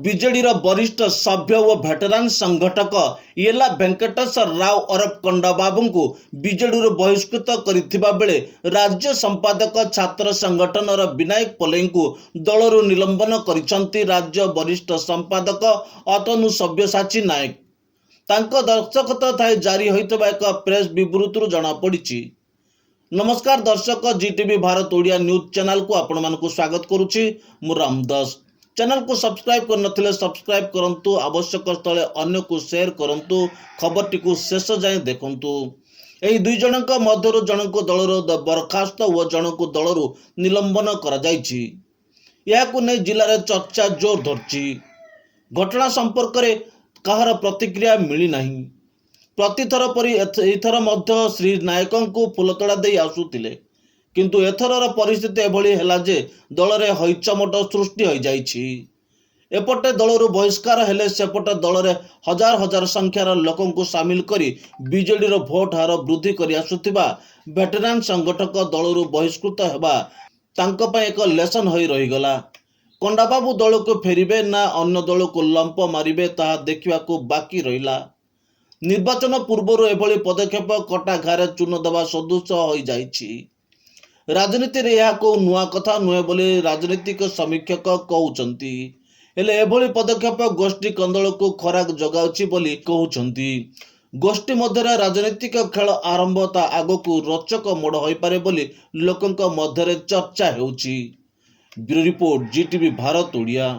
ବିଜେଡିର ବରିଷ୍ଠ ସଭ୍ୟ ଓ ଭେଟରାନ୍ ସଂଗଠକ ୟେଲା ଭେଙ୍କଟେଶ୍ୱର ରାଓ ଓରଫ କଣ୍ଡାବାବୁଙ୍କୁ ବିଜେଡିରୁ ବହିଷ୍କୃତ କରିଥିବା ବେଳେ ରାଜ୍ୟ ସମ୍ପାଦକ ଛାତ୍ର ସଂଗଠନର ବିନାୟକ ପଲେଇଙ୍କୁ ଦଳରୁ ନିଲମ୍ବନ କରିଛନ୍ତି ରାଜ୍ୟ ବରିଷ୍ଠ ସମ୍ପାଦକ ଅତନୁ ସବ୍ୟସାଚୀ ନାୟକ। ତାଙ୍କ ଦସ୍ତଖତ ଥାଇ ଜାରି ହୋଇଥିବା ଏକ ପ୍ରେସ୍ ବିବୃତିରୁ ଜଣାପଡ଼ିଛି। नमस्कार दर्शक जीटीवी भारत ओडिया न्यूज चैनल को आपको स्वागत करुच्ची मु रामदास। चैनल को सब्सक्राइब करनथिले सब्सक्राइब करंतु, आवश्यक स्थले अन्य को शेयर करंतु, खबर टी शेष जाए देखंतु। एही दुई जनक मध्यरु जनक दलर बरखास्त और जनक दलर निलंबन करा जायछि। याकु नै जिल्ला रे चर्चा जोर धरछि। घटना संपर्क रे कहार प्रतिक्रिया मिली नाही। प्रतिथर परी एथर मध्य श्री नायक को फुलतोड़ा दे आसुतिले, किंतु एथरर परिस्थिति एभली हैला जे दल रे हैचमट सृष्टि हो जाइछि। एपटे दलरु बहिष्कार हेले सेपटे दल रे हजार हजार संख्यार लोकों को सामिल करी बीजेडी रो भोट हार वृद्धि करी आसुथिबा वेटरान संगठक दलरु बहिष्कृत हेबा तांको पय एक लेसन होई रही गला। कंडाबाबू दल को फेरिबे ना अन्य दल को लंप मारिबे ताहा देखिबा को बाकी रहिला। निर्वाचन पूर्व एभली पदक्षेप कटा घारे चून दबा सदृश हो जाइछि। राजनीति रे यह को नुआ कथा नुहे बोली राजनीतिक समीक्षक कहउचंती, हेले एभली पदक्षेप गोष्ठी कंदल को खराक जगाउछि बोली कहउचंती। गोष्ठी मध्य राजनीतिक खेल आरंभता आगो को रोचक मोड़ होई पारे बोली लोकंक मध्य चर्चा हेउछि। Bureau report Zee TV Bharat Odia.